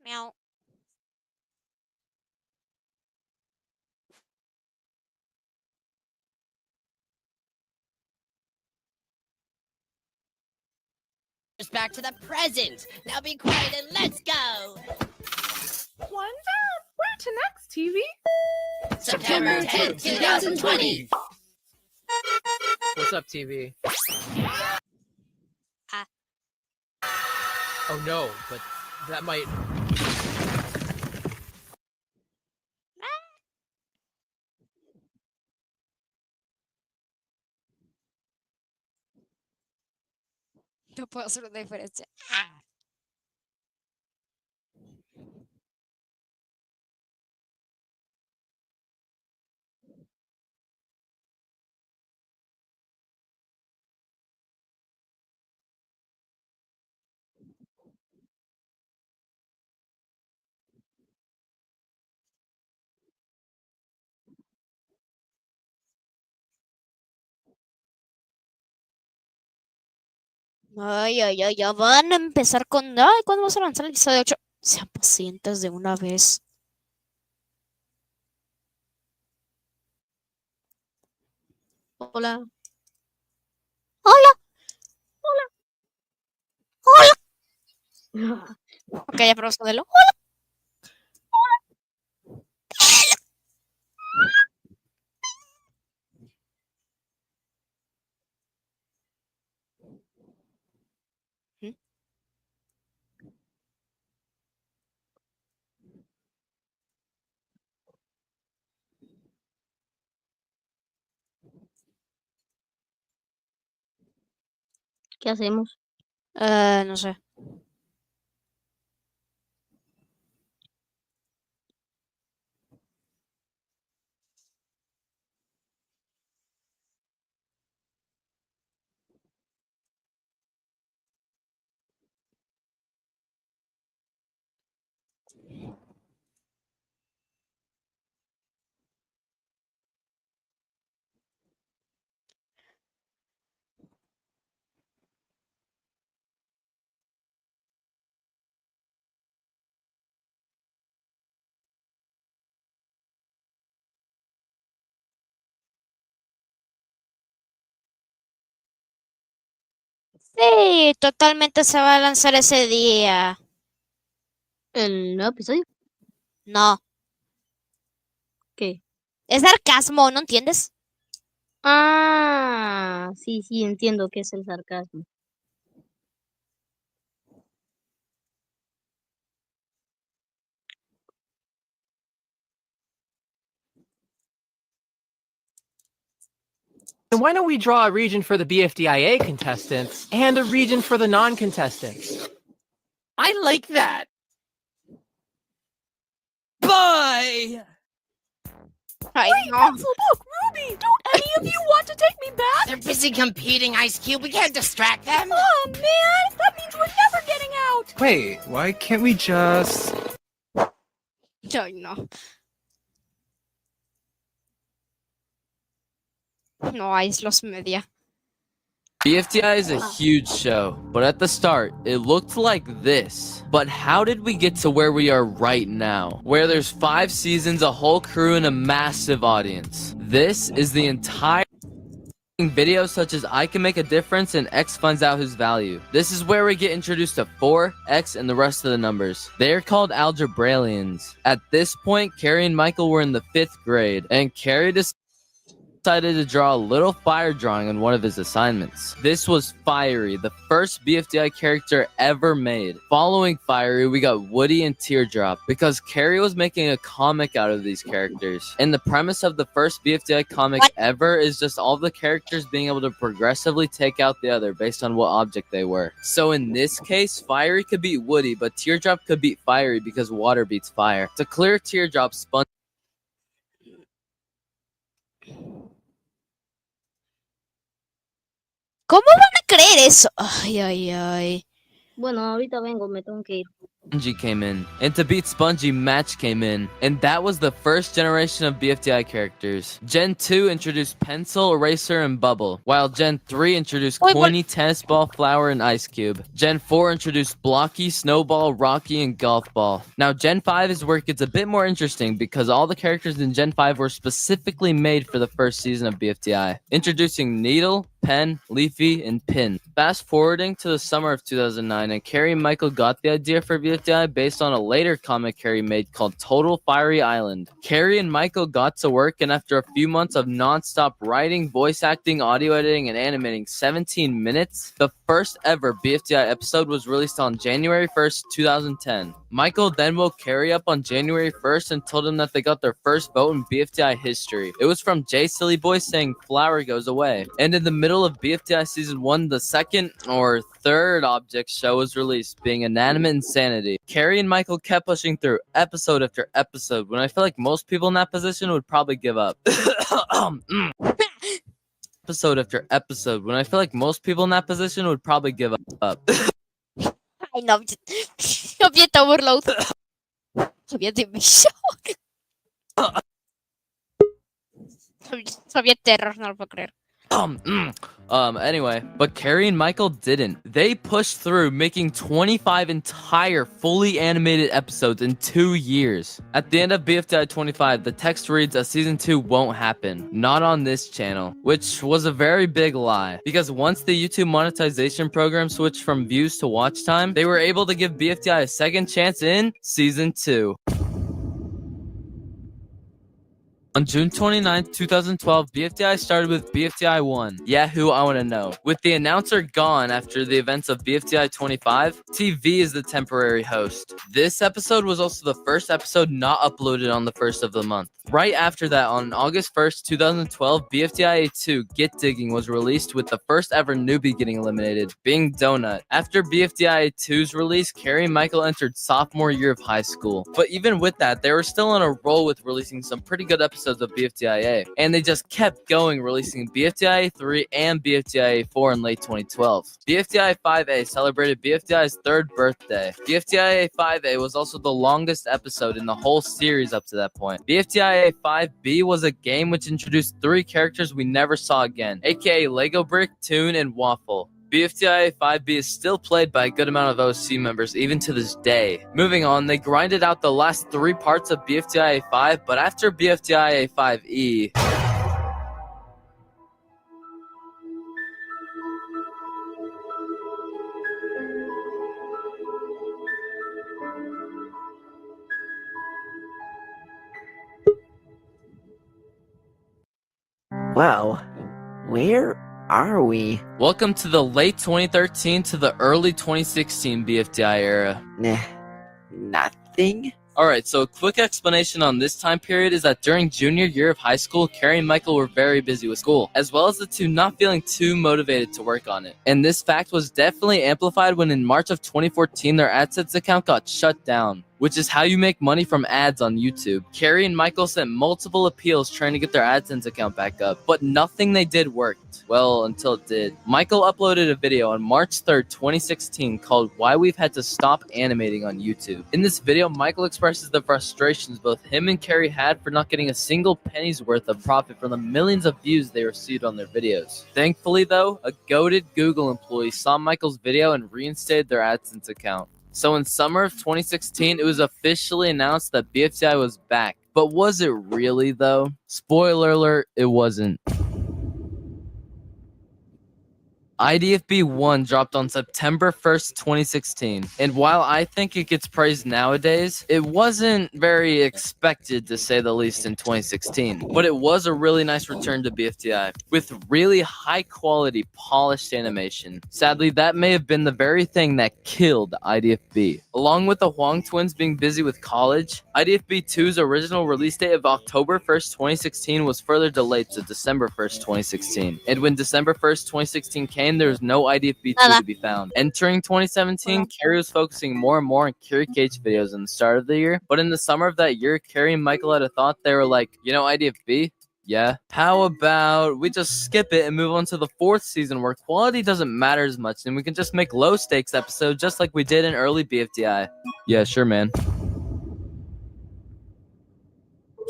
Miau. Back to the present. Now be quiet and let's go. One down. Where to next, TV? September 10th, 2020. What's up, TV? Ah. Oh no, but that might... No puedo hacer una diferencia. Ah. Ay, ay, ay, ya van a empezar con... Ay, ¿cuándo vas a lanzar el episodio 8? Sean pacientes de una vez. Hola. Hola. Hola. Ok, ya probamos con el hola. ¿Mm? ¿Qué hacemos? No sé. Sí, totalmente se va a lanzar ese día. ¿El nuevo episodio? No, ¿Qué? es sarcasmo, ¿no entiendes? Ah, sí, entiendo que es el sarcasmo. And why don't we draw a region for the BFDIA contestants and a region for the non-contestants? I like that! Bye! Ay, no. Look, Ruby, don't any of you want to take me back? They're busy competing, Ice Cube. We can't distract them. Oh, man, that means we're never getting out. Wait, why can't we just... Ay, no. No, hay los media. BFDI is a huge show, but at the start, it looked like this. But how did we get to where we are right now? Where there's 5 seasons, a whole crew, and a massive audience. This is the entire videos such as I can make a difference and X finds out his value. This is where we get introduced to 4, X, and the rest of the numbers. They are called algebraians. At this point, Carrie and Michael were in the 5th grade, and Carrie decided to draw a little fire drawing on one of his assignments. This was Fiery, the first BFDI character ever made. Following Fiery, we got Woody and Teardrop, because Carrie was making a comic out of these characters. And the premise of the first BFDI comic ever is just all the characters being able to progressively take out the other based on what object they were. So in this case, Fiery could beat Woody, but Teardrop could beat Fiery because water beats fire. To clear Teardrop, Sponge ¿Cómo van a creer eso? Ay, ay, ay. Bueno, ahorita vengo, me tengo que ir. Spongy came in, and to beat Spongy, Match came in, and that was the first generation of BFDI characters. Gen 2 introduced Pencil, Eraser, and Bubble, while Gen 3 introduced Wait, what? Coiny, Tennis Ball, Flower, and Ice Cube. Gen 4 introduced Blocky, Snowball, Rocky, and Golf Ball. Now, Gen 5 is where it gets a bit more interesting because all the characters in Gen 5 were specifically made for the first season of BFDI, introducing Needle, Pen, Leafy, and Pin. Fast forwarding to the summer of 2009, and Carrie and Michael got the idea for BFDI based on a later comic Carrie made called Total Fiery Island. Carrie and Michael got to work, and after a few months of non-stop writing, voice acting, audio editing, and animating 17 minutes, the first ever BFDI episode was released on January 1st, 2010. Michael then woke Carrie up on January 1st and told him that they got their first vote in BFDI history. It was from Jay Silly Boy saying Flower goes away. And in the middle of BFDI Season 1, the second or third object show was released, being Inanimate Insanity. Carrie and Michael kept pushing through episode after episode when I feel like most people in that position would probably give up. Episode after episode when I feel like most people in that position would probably give up. Ay, no. Kobieta overload. Kobiety myślą. Sobie terror, no puedo creer. Anyway, but Carrie and Michael didn't. They pushed through, making 25 entire fully animated episodes in 2 years. At the end of BFDI 25, the text reads, "A season 2 won't happen. Not on this channel," which was a very big lie, because once the YouTube monetization program switched from views to watch time, they were able to give BFDI a second chance in season 2. On June 29th, 2012, BFDI started with BFDI 1, Yahoo I Wanna Know. With the announcer gone after the events of BFDI 25, TV is the temporary host. This episode was also the first episode not uploaded on the 1st of the month. Right after that, on August 1st, 2012, BFDIA 2 Get Digging was released with the first ever newbie getting eliminated, being Donut. After BFDIA 2's release, Carrie and Michael entered sophomore year of high school. But even with that, they were still on a roll with releasing some pretty good episodes of BFDIA, and they just kept going, releasing BFDIA 3 and BFDIA 4 in late 2012. BFDIA 5A celebrated BFDIA's 3rd birthday. BFDIA 5A was also the longest episode in the whole series up to that point. BFDIA 5B was a game which introduced 3 characters we never saw again, aka Lego Brick, Toon, and Waffle. BFDIA 5B is still played by a good amount of OC members even to this day. Moving on, they grinded out the last 3 parts of BFDIA 5, but after BFDIA 5E... Wow, where are we? Welcome to the late 2013 to the early 2016 BFDI era. Nah, nothing? Alright, so a quick explanation on this time period is that during junior year of high school, Carrie and Michael were very busy with school, as well as the two not feeling too motivated to work on it. And this fact was definitely amplified when in March of 2014 their AdSense account got shut down, which is how you make money from ads on YouTube. Carrie and Michael sent multiple appeals trying to get their AdSense account back up, but nothing they did worked. Well, until it did. Michael uploaded a video on March 3rd, 2016 called Why We've Had to Stop Animating on YouTube. In this video, Michael expresses the frustrations both him and Carrie had for not getting a single penny's worth of profit from the millions of views they received on their videos. Thankfully though, a goated Google employee saw Michael's video and reinstated their AdSense account. So in summer of 2016, it was officially announced that BFDI was back. But was it really though? Spoiler alert, it wasn't. IDFB 1 dropped on September 1st, 2016, and while I think it gets praised nowadays, it wasn't very expected to say the least in 2016, but it was a really nice return to BFDI, with really high quality polished animation. Sadly, that may have been the very thing that killed IDFB. Along with the Huang twins being busy with college, IDFB 2's original release date of October 1st, 2016 was further delayed to December 1st, 2016, and when December 1st, 2016 came, there was no IDFB 2 to be found. Entering 2017, Carrie was focusing more and more on Carrie Cage videos in the start of the year, but in the summer of that year, Carrie and Michael had a thought. They were like, you know, IDFB, Yeah? How about we just skip it and move on to the 4th season where quality doesn't matter as much and we can just make low stakes episodes just like we did in early BFDI? Yeah, sure, man.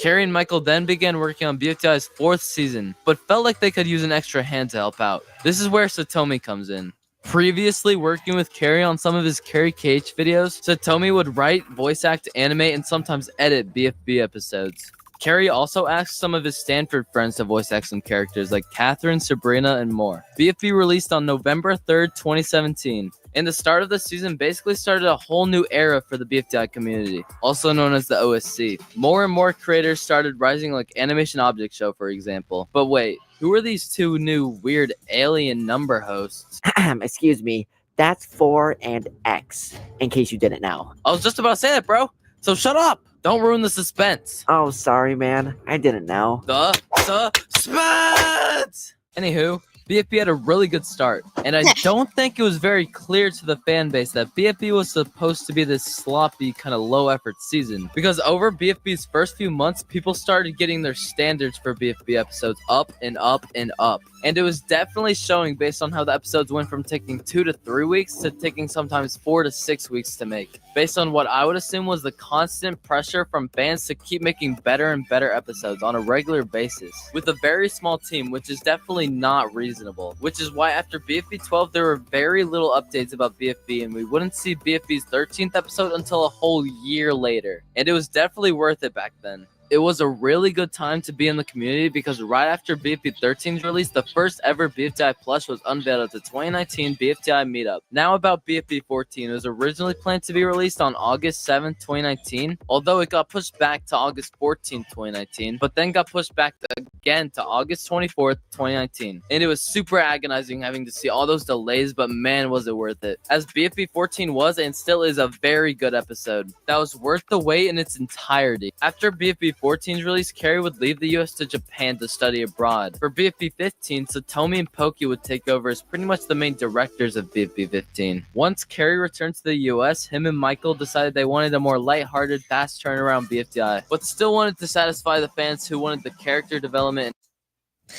Carrie and Michael then began working on BFDI's 4th season, but felt like they could use an extra hand to help out. This is where Satomi comes in. Previously working with Carrie on some of his Carrie Cage videos, Satomi would write, voice act, animate, and sometimes edit BFB episodes. Carrie also asked some of his Stanford friends to voice act some characters like Catherine, Sabrina, and more. BFB released on November 3rd, 2017. And the start of the season basically started a whole new era for the BFDI community, also known as the OSC. More and more creators started rising like Animation Object Show, for example. But wait, who are these two new weird alien number hosts? Excuse me. That's 4 and X, in case you didn't know. I was just about to say that, bro. So shut up. Don't ruin the suspense. Oh, sorry, man. I didn't know. The suspense! Anywho, BFB had a really good start, and I don't think it was very clear to the fan base that BFB was supposed to be this sloppy, kind of low-effort season. Because over BFB's first few months, people started getting their standards for BFB episodes up and up and up. And it was definitely showing based on how the episodes went from taking 2 to 3 weeks to taking sometimes 4 to 6 weeks to make. Based on what I would assume was the constant pressure from fans to keep making better and better episodes on a regular basis. With a very small team, which is definitely not reasonable. Which is why after BFB 12, there were very little updates about BFB and we wouldn't see BFB's 13th episode until a whole year later. And it was definitely worth it back then. It was a really good time to be in the community because right after BFB 13's release, the first ever BFDI Plush was unveiled at the 2019 BFDI meetup. Now about BFB 14, it was originally planned to be released on August 7th, 2019, although it got pushed back to August 14th, 2019, but then got pushed back again to August 24th, 2019. And it was super agonizing having to see all those delays, but man, was it worth it. As BFB 14 was and still is a very good episode that was worth the wait in its entirety. After BFB 14's release, Carrie would leave the US to Japan to study abroad. For BFB 15, Satomi and Pokey would take over as pretty much the main directors of BFB 15. Once Carrie returned to the US, him and Michael decided they wanted a more lighthearted, fast turnaround BFDI, but still wanted to satisfy the fans who wanted the character development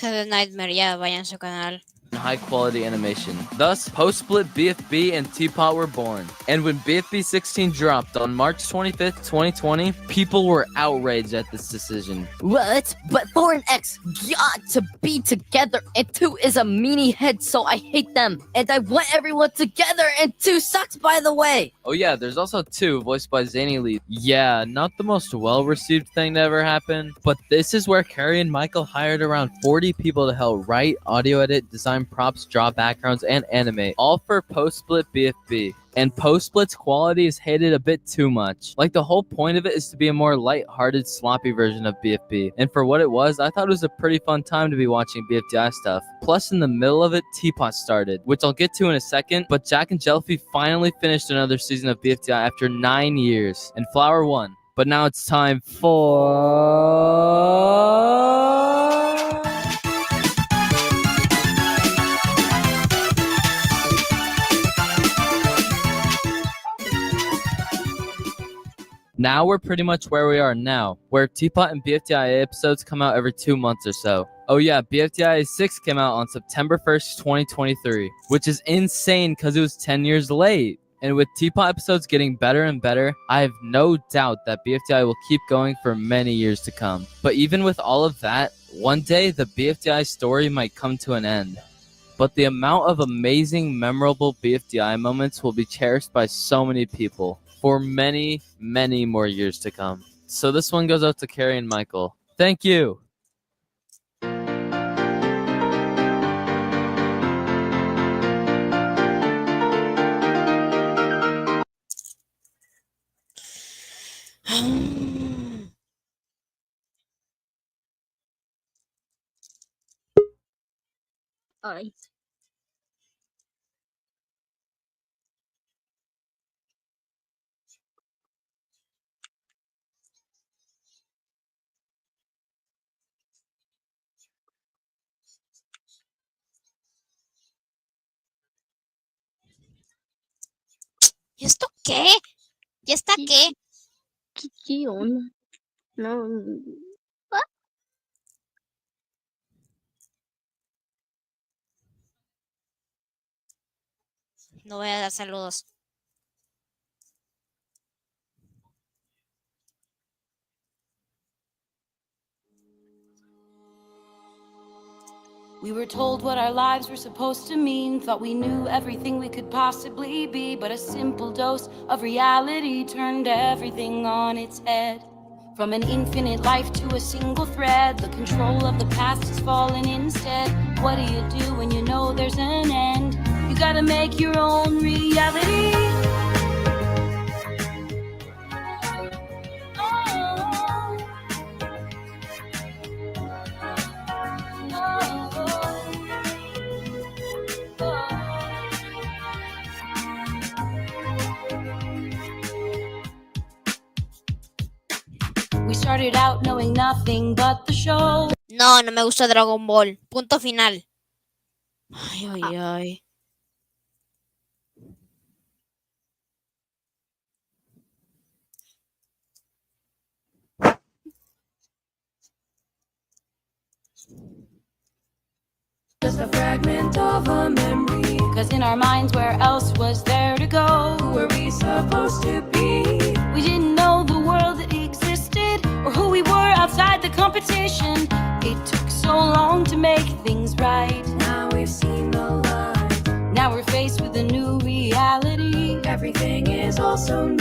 Had a Nightmare, ya, vayan a su canal. and high quality animation. Thus, post-split BFB and Teapot were born. And when BFB 16 dropped on March 25th, 2020, people were outraged at this decision. What? But 4 and X got to be together, and 2 is a meanie head, so I hate them. And I want everyone together, and 2 sucks, by the way. Oh yeah, there's also 2, voiced by Zany Lee. Yeah, not the most well-received thing to ever happen, but this is where Carrie and Michael hired around 40 people to help write, audio edit, design props, draw backgrounds, and animate, all for post-split BFB. And post-split's quality is hated a bit too much. Like, the whole point of it is to be a more light-hearted, sloppy version of BFB. And for what it was, I thought it was a pretty fun time to be watching BFDI stuff. Plus, in the middle of it, Teapot started, which I'll get to in a second, but Jack and Jellyfy finally finished another season of BFDI after 9 years, and Flower won. But now it's time for... Now we're pretty much where we are now, where Teapot and BFDIA episodes come out every 2 months or so. Oh yeah, BFDIA 6 came out on September 1st, 2023, which is insane because it was 10 years late. And with Teapot episodes getting better and better, I have no doubt that BFDI will keep going for many years to come. But even with all of that, one day the BFDI story might come to an end. But the amount of amazing, memorable BFDI moments will be cherished by so many people for many, many more years to come. So this one goes out to Carrie and Michael. Thank you. Ay. ¿Y esto qué? ¿Y esta qué? ¿Qué onda? No. No voy a dar saludos. We were told what our lives were supposed to mean, thought we knew everything we could possibly be, but a simple dose of reality turned everything on its head. From an infinite life to a single thread, the control of the past has fallen instead. What do you do when you know there's an end? You gotta make your own reality. We started out knowing nothing but the show. No, no me gusta Dragon Ball. Punto final. Ay, ay, ay. Just a fragment of a memory. Cause in our minds, where else was there to go? Who were we supposed to be? We didn't know the world that existed, or who we were outside the competition. It took so long to make things right. Now we've seen the light. Now we're faced with a new reality. Everything is also new.